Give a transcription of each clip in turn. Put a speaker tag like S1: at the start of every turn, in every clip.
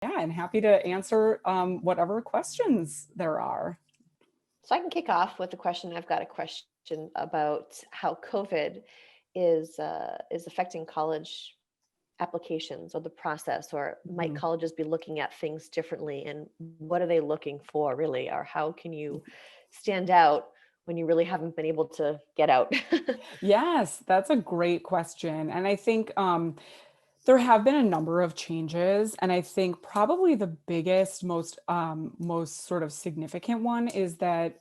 S1: Yeah, and happy to answer whatever questions there are.
S2: So I can kick off with a question. I've got a question about how COVID is affecting college applications or the process, or might
S1: Mhm.
S2: colleges be looking at things differently, and what are they looking for really, or how can you stand out when you really haven't been able to get out?
S1: Yes, that's a great question. And I think there have been a number of changes. And I think probably the biggest, most sort of significant one is that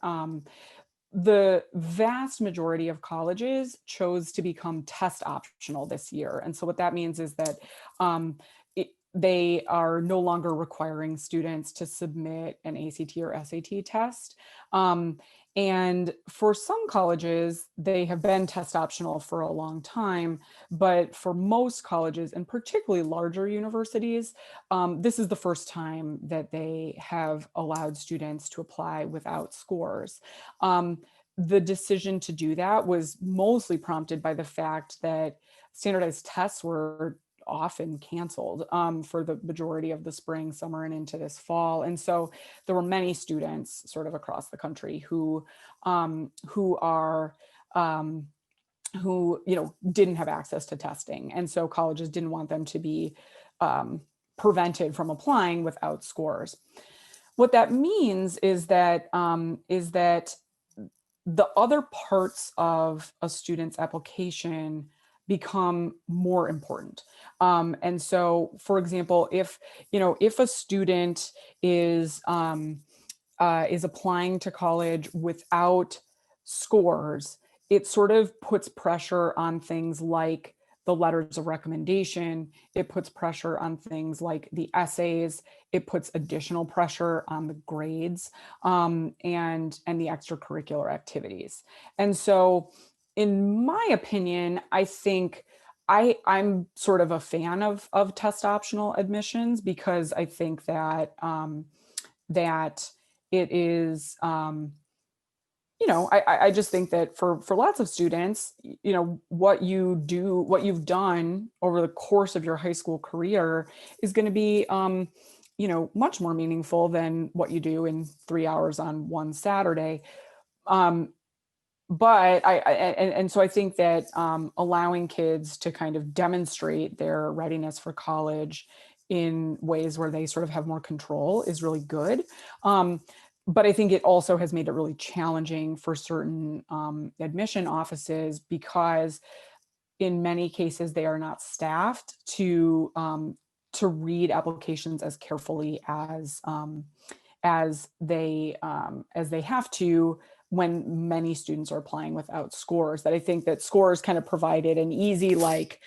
S1: the vast majority of colleges chose to become test optional this year. And so what that means is that they are no longer requiring students to submit an ACT or SAT test. And for some colleges, they have been test optional for a long time. But for most colleges, and particularly larger universities, this is the first time that they have allowed students to apply without scores. The decision to do that was mostly prompted by the fact that standardized tests were often canceled for the majority of the spring, summer, and into this fall. And so there were many students sort of across the country who are who didn't have access to testing, and so colleges didn't want them to be prevented from applying without scores. What that means is that the other parts of a student's application become more important. And so, for example, if a student is applying to college without scores, it sort of puts pressure on things like the letters of recommendation. It puts pressure on things like the essays. It puts additional pressure on the grades and the extracurricular activities. And so, in my opinion, I think I'm sort of a fan of test optional admissions, because I think that that it is I just think that for lots of students, what you've done over the course of your high school career is going to be much more meaningful than what you do in 3 hours on one Saturday. um, but so I think that allowing kids to kind of demonstrate their readiness for college in ways where they sort of have more control is really good. But I think it also has made it really challenging for certain admission offices, because in many cases they are not staffed to read applications as carefully as they have to when many students are applying without scores. That I think that scores kind of provided an easy, like,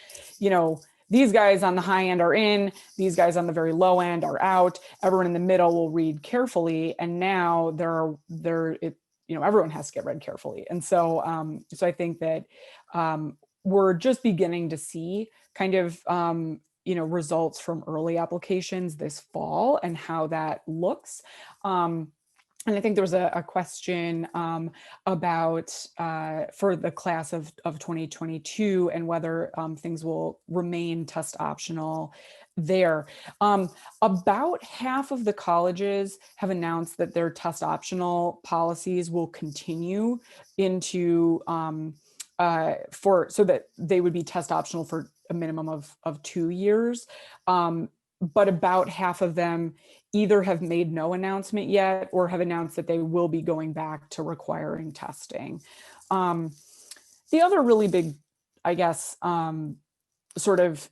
S1: these guys on the high end are in, these guys on the very low end are out, everyone in the middle will read carefully. And now everyone has to get read carefully. And so I think that we're just beginning to see kind of results from early applications this fall and how that looks. And I think there was a question about for the class of 2022 and whether things will remain test optional there. About half of the colleges have announced that their test optional policies will continue into so that they would be test optional for a minimum of 2 years. But about half of them either have made no announcement yet or have announced that they will be going back to requiring testing. The other really big, I guess, sort of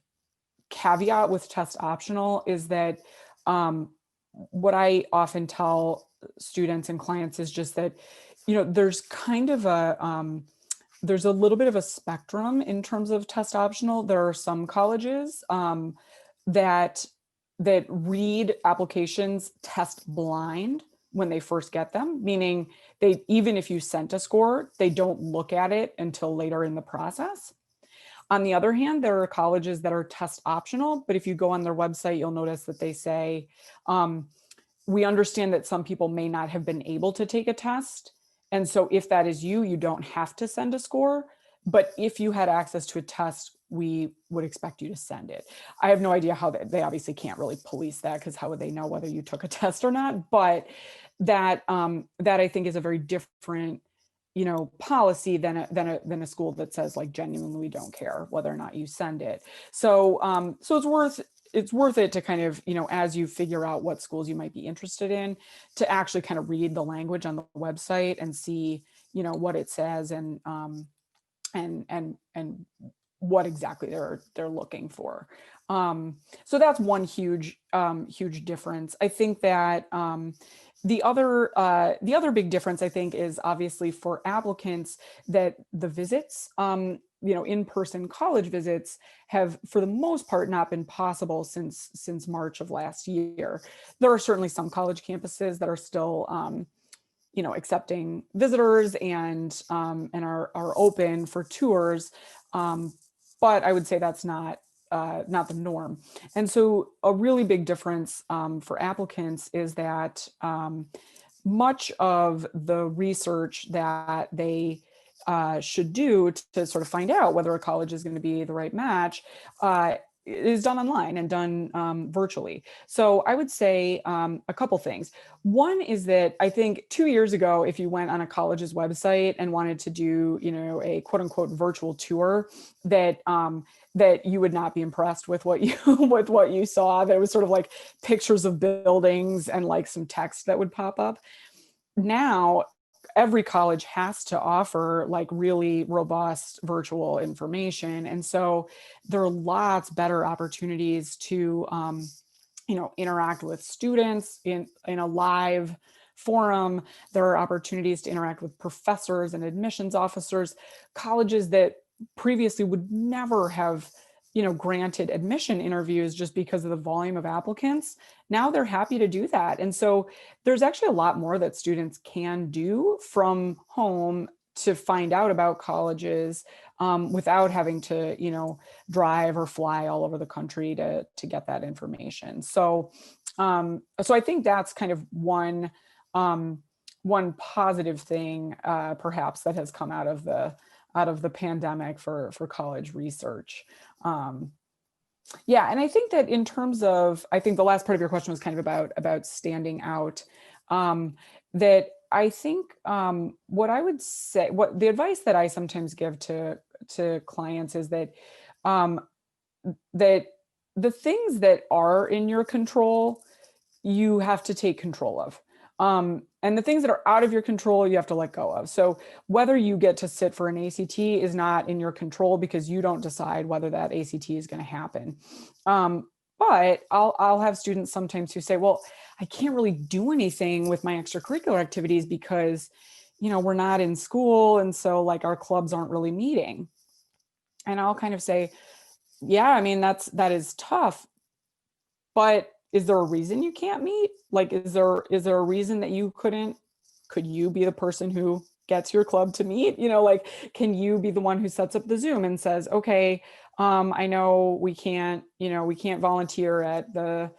S1: caveat with test optional is that what I often tell students and clients is just that, there's kind of there's a little bit of a spectrum in terms of test optional. There are some colleges that read applications test blind when they first get them, meaning even if you sent a score, they don't look at it until later in the process. On the other hand, there are colleges that are test optional, but if you go on their website, you'll notice that they say, we understand that some people may not have been able to take a test. And so if that is you, you don't have to send a score. But if you had access to a test we would expect you to send it. I have no idea how they obviously can't really police that, because how would they know whether you took a test or not? But that I think is a very different, policy than a school that says, like, genuinely, we don't care whether or not you send it. So it's worth it to kind of, as you figure out what schools you might be interested in, to actually kind of read the language on the website and see, what it says, and what exactly they're looking for. So that's one huge difference. I think that the other big difference, I think, is obviously for applicants, that the visits, in-person college visits, have for the most part not been possible since March of last year. There are certainly some college campuses that are still accepting visitors, and are open for tours, but I would say that's not the norm. And so a really big difference for applicants is that much of the research that they should do to sort of find out whether a college is going to be the right match is done online and done virtually. So I would say a couple things. One is that I think 2 years ago, if you went on a college's website and wanted to do, a quote unquote virtual tour, that you would not be impressed with what you with what you saw. That it was sort of like pictures of buildings and like some text that would pop up. Now every college has to offer like really robust virtual information, and so there are lots better opportunities to interact with students in a live forum. There are opportunities to interact with professors and admissions officers. Colleges that previously would never have granted admission interviews just because of the volume of applicants, now they're happy to do that. And so there's actually a lot more that students can do from home to find out about colleges, without having to drive or fly all over the country to get that information. So I think that's kind of one positive thing, perhaps, that has come out of the pandemic for college research. Um, yeah, and I think that in terms of, I think the last part of your question was kind of about standing out. That I think, what I would say, what the advice that I sometimes give to clients is that um, that the things that are in your control, you have to take control of. And the things that are out of your control, you have to let go of. So whether you get to sit for an ACT is not in your control, because you don't decide whether that ACT is going to happen. But I'll have students sometimes who say, well, I can't really do anything with my extracurricular activities because, we're not in school. And so like our clubs aren't really meeting. And I'll kind of say, yeah, I mean, that is tough, but is there a reason you can't meet? Like, is there a reason that could you be the person who gets your club to meet? Like, can you be the one who sets up the Zoom and says, okay, I know we can't volunteer at the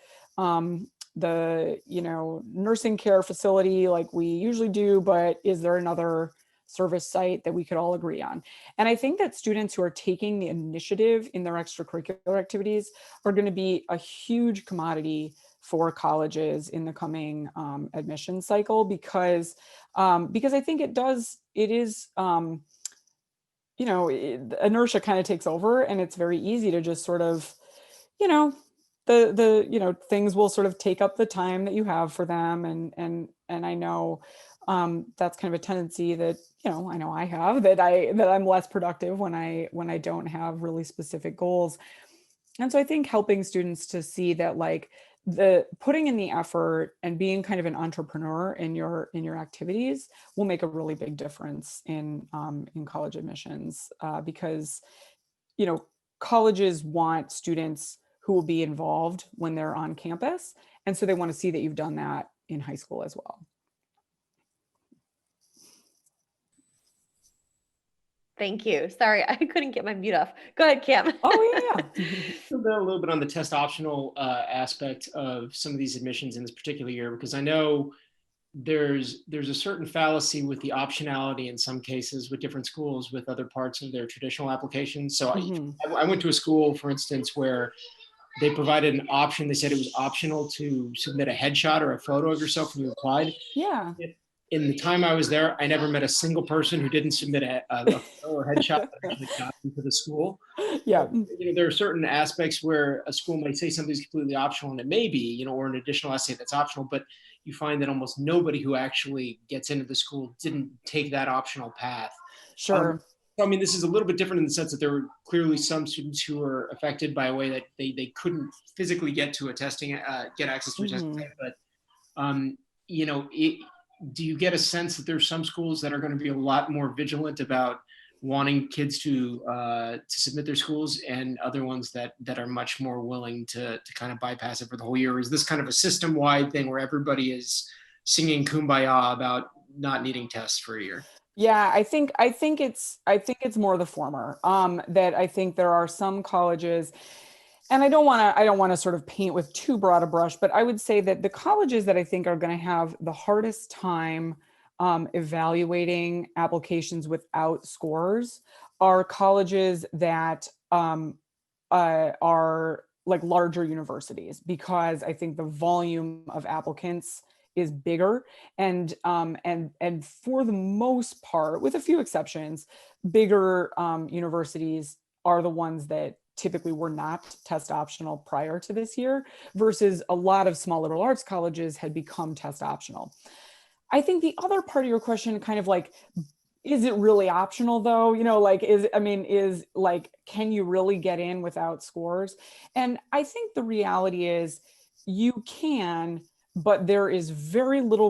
S1: nursing care facility like we usually do, but is there another service site that we could all agree on? And I think that students who are taking the initiative in their extracurricular activities are going to be a huge commodity for colleges in the coming admission cycle, because I think inertia kind of takes over, and it's very easy to just sort of, you know, things will sort of take up the time that you have for them. And I know that's kind of a tendency that, I know I have, that I'm less productive when I don't have really specific goals. And so I think helping students to see that, like, the putting in the effort and being kind of an entrepreneur in your activities will make a really big difference in college admissions, because you know colleges want students who will be involved when they're on campus, and so they want to see that you've done that in high school as well.
S2: Thank you. Sorry, I couldn't get my mute off. Go ahead, Cam.
S1: Oh yeah.
S3: A little bit on the test optional aspect of some of these admissions in this particular year, because I know there's a certain fallacy with the optionality in some cases with different schools with other parts of their traditional applications. So
S1: Hmm.
S3: I went to a school, for instance, where they provided an option. They said it was optional to submit a headshot or a photo of yourself when you applied.
S1: Yeah.
S3: In the time I was there, I never met a single person who didn't submit a photo or headshot that actually got into the school.
S1: Yeah.
S3: There are certain aspects where a school might say something's completely optional, and it may be, or an additional essay that's optional, but you find that almost nobody who actually gets into the school didn't take that optional path. Um,
S1: Sure.
S3: I mean, this is a little bit different in the sense that there were clearly some students who were affected by a way that they couldn't physically get to a testing, get access to a testing
S1: Hmm.
S3: site. But you know, it, do you get a sense that there's some schools that are going to be a lot more vigilant about wanting kids to submit their schools, and other ones that are much more willing to kind of bypass it for the whole year? Or is this kind of a system wide thing where everybody is singing kumbaya about not needing tests for a year?
S1: Yeah, I think it's more the former. That I think there are some colleges, and I don't want to sort of paint with too broad a brush, but I would say that the colleges that I think are going to have the hardest time evaluating applications without scores are colleges that are like larger universities, because I think the volume of applicants is bigger, and for the most part, with a few exceptions, bigger universities are the ones that typically were not test optional prior to this year, versus a lot of small liberal arts colleges had become test optional. I think the other part of your question, kind of like, is it really optional though? Like, is like, can you really get in without scores? And I think the reality is you can, but there's very little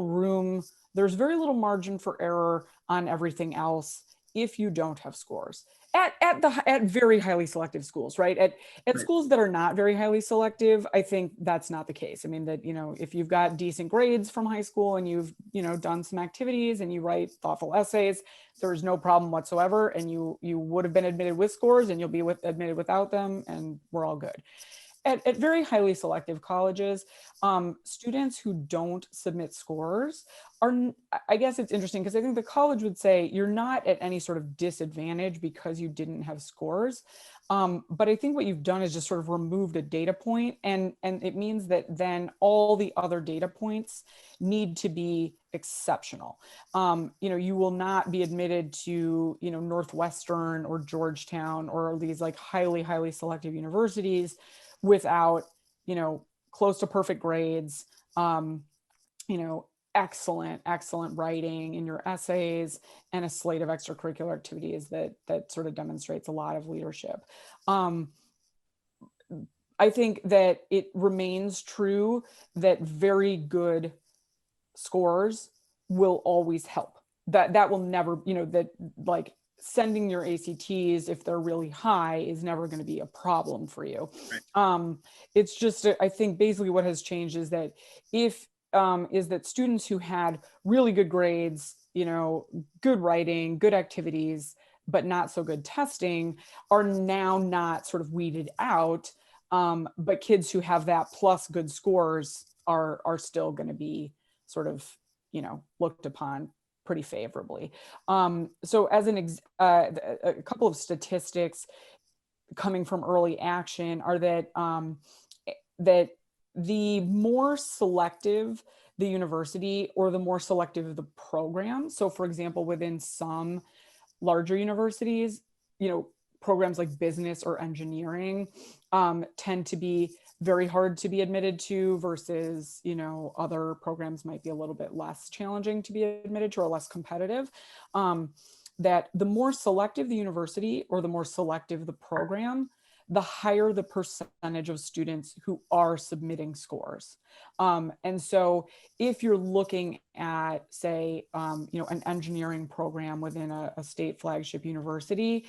S1: margin for error on everything else if you don't have scores. At very highly selective schools, right? At
S3: Right.
S1: schools that are not very highly selective, I think that's not the case. I mean, that, if you've got decent grades from high school and you've, done some activities and you write thoughtful essays, there's no problem whatsoever, and you would have been admitted with scores, and you'll be admitted without them, and we're all good. At very highly selective colleges, students who don't submit scores are, I guess it's interesting, because I think the college would say you're not at any sort of disadvantage because you didn't have scores. But I think what you've done is just sort of removed a data point, and it means that then all the other data points need to be exceptional. You will not be admitted to, Northwestern or Georgetown or these like highly selective universities without, close to perfect grades, you know, excellent writing in your essays, and a slate of extracurricular activities that sort of demonstrates a lot of leadership. Um, I think that it remains true that very good scores will always help. That will never, that, like, sending your ACTs, if they're really high, is never going to be a problem for you.
S3: Right.
S1: It's just, I think basically what has changed is that if is that students who had really good grades, good writing, good activities, but not so good testing, are now not sort of weeded out. But kids who have that plus good scores are still going to be sort of, looked upon pretty favorably. So as a couple of statistics coming from early action are that the more selective the university, or the more selective the program. So for example, within some larger universities, programs like business or engineering tend to be very hard to be admitted to, versus, other programs might be a little bit less challenging to be admitted to, or less competitive. That the more selective the university, or the more selective the program, the higher the percentage of students who are submitting scores. And so if you're looking at, say, an engineering program within a state flagship university,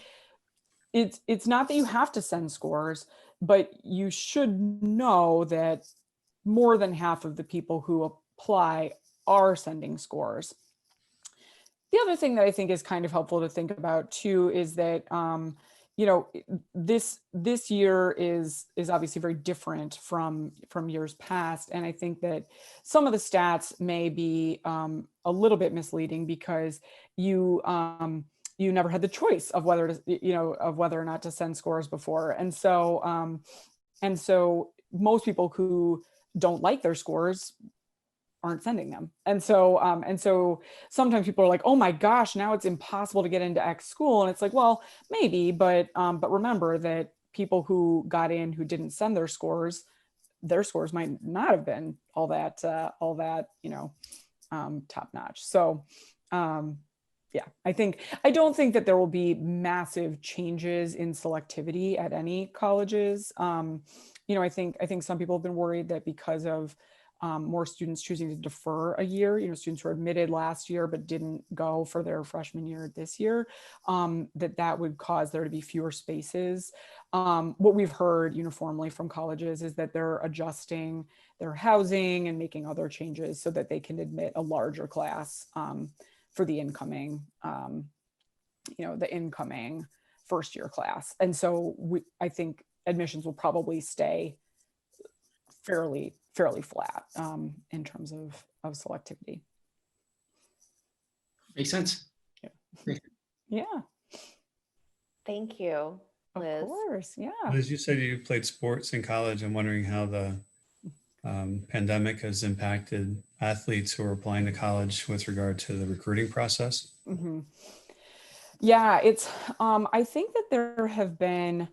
S1: it's not that you have to send scores, but you should know that more than half of the people who apply are sending scores. The other thing that I think is kind of helpful to think about too is that you know, this year is obviously very different from years past, and I think that some of the stats may be a little bit misleading because you never had the choice of whether to, of whether or not to send scores before, and so most people who don't like their scores aren't sending them. And so sometimes people are like, oh my gosh, now it's impossible to get into X school. And it's like, well, maybe, but remember that people who got in who didn't send their scores might not have been all that, top notch. So yeah, I don't think that there will be massive changes in selectivity at any colleges. I think some people have been worried that because of more students choosing to defer a year, students who were admitted last year but didn't go for their freshman year this year, that would cause there to be fewer spaces. What we've heard uniformly from colleges is that they're adjusting their housing and making other changes so that they can admit a larger class for the incoming, first year class. And so I think admissions will probably stay fairly flat in terms of selectivity.
S3: Makes sense.
S1: Yeah. Yeah,
S2: Thank you,
S1: of
S2: Liz.
S1: course. Yeah.
S4: As you said, you played sports in college. I'm wondering how the pandemic has impacted athletes who are applying to college with regard to the recruiting process.
S1: Mm-hmm. Yeah, I think that there have been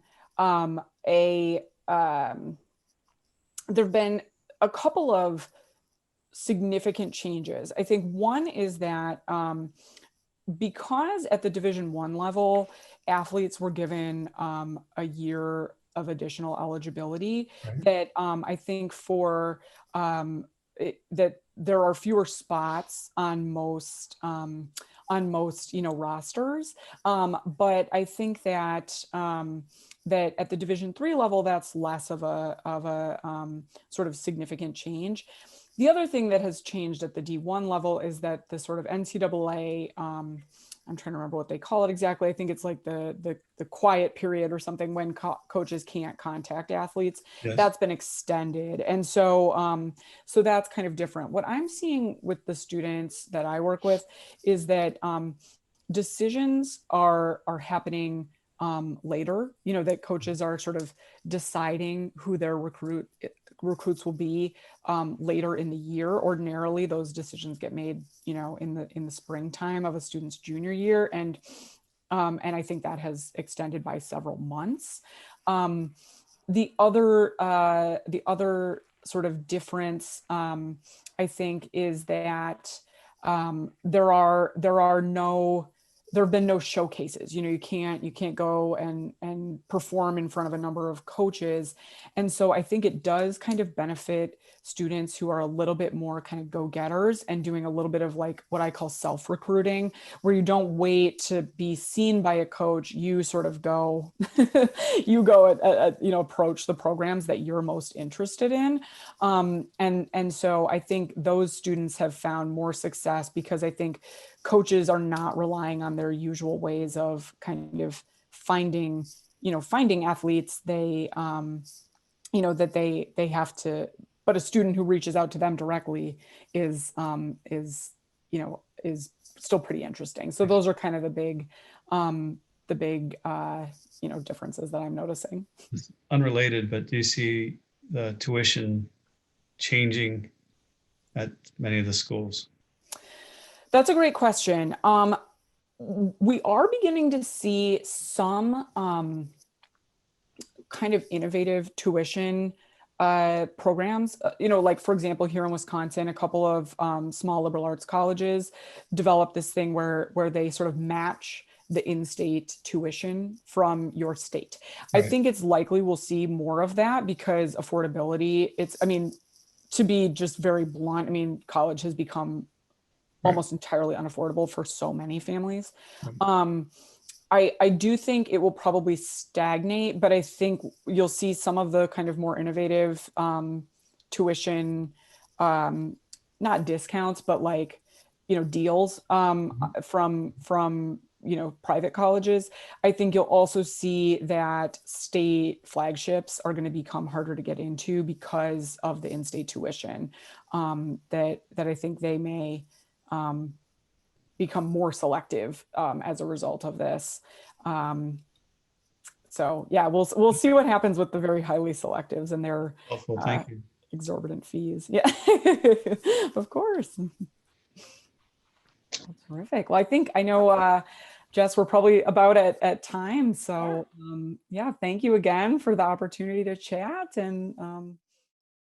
S1: there've been a couple of significant changes. I think one is that because at the Division I level, athletes were given a year of additional eligibility,
S4: Right.
S1: that I think that there are fewer spots on most rosters, but I think that that at the Division III level, that's less of a sort of significant change. The other thing that has changed at the D1 level is that the sort of NCAA, I'm trying to remember what they call it exactly. I think it's like the quiet period or something when coaches can't contact athletes.
S4: Yes.
S1: That's been extended, and so that's kind of different. What I'm seeing with the students that I work with is that decisions are happening later. That coaches are sort of deciding who their recruits will be later in the year. Ordinarily, those decisions get made, in the springtime of a student's junior year, and I think that has extended by several months. The other sort of difference, I think, is that there have been no showcases. You can't go and perform in front of a number of coaches. And so I think it does kind of benefit students who are a little bit more kind of go-getters and doing a little bit of like what I call self-recruiting, where you don't wait to be seen by a coach. You sort of go, approach the programs that you're most interested in. And so I think those students have found more success because I think coaches are not relying on their usual ways of kind of finding athletes. They that they have to, but a student who reaches out to them directly is still pretty interesting. So those are kind of the big differences that I'm noticing.
S4: It's unrelated, but do you see the tuition changing at many of the schools?
S1: That's a great question. We are beginning to see some kind of innovative tuition programs. Like for example, here in Wisconsin, a couple of small liberal arts colleges developed this thing where they sort of match the in-state tuition from your state.
S4: Right.
S1: I think it's likely we'll see more of that because affordability, to be just very blunt, college has become almost entirely unaffordable for so many families. I do think it will probably stagnate, but I think you'll see some of the kind of more innovative tuition, not discounts, but like, deals from private colleges. I think you'll also see that state flagships are going to become harder to get into because of the in-state tuition. That I think they may become more selective as a result of this. So yeah, we'll see what happens with the very highly selectives and their
S4: Helpful. Thank you.
S1: exorbitant fees. Yeah, of course. Well, terrific. Well, I know, Jess, we're probably about at time. So yeah, thank you again for the opportunity to chat. And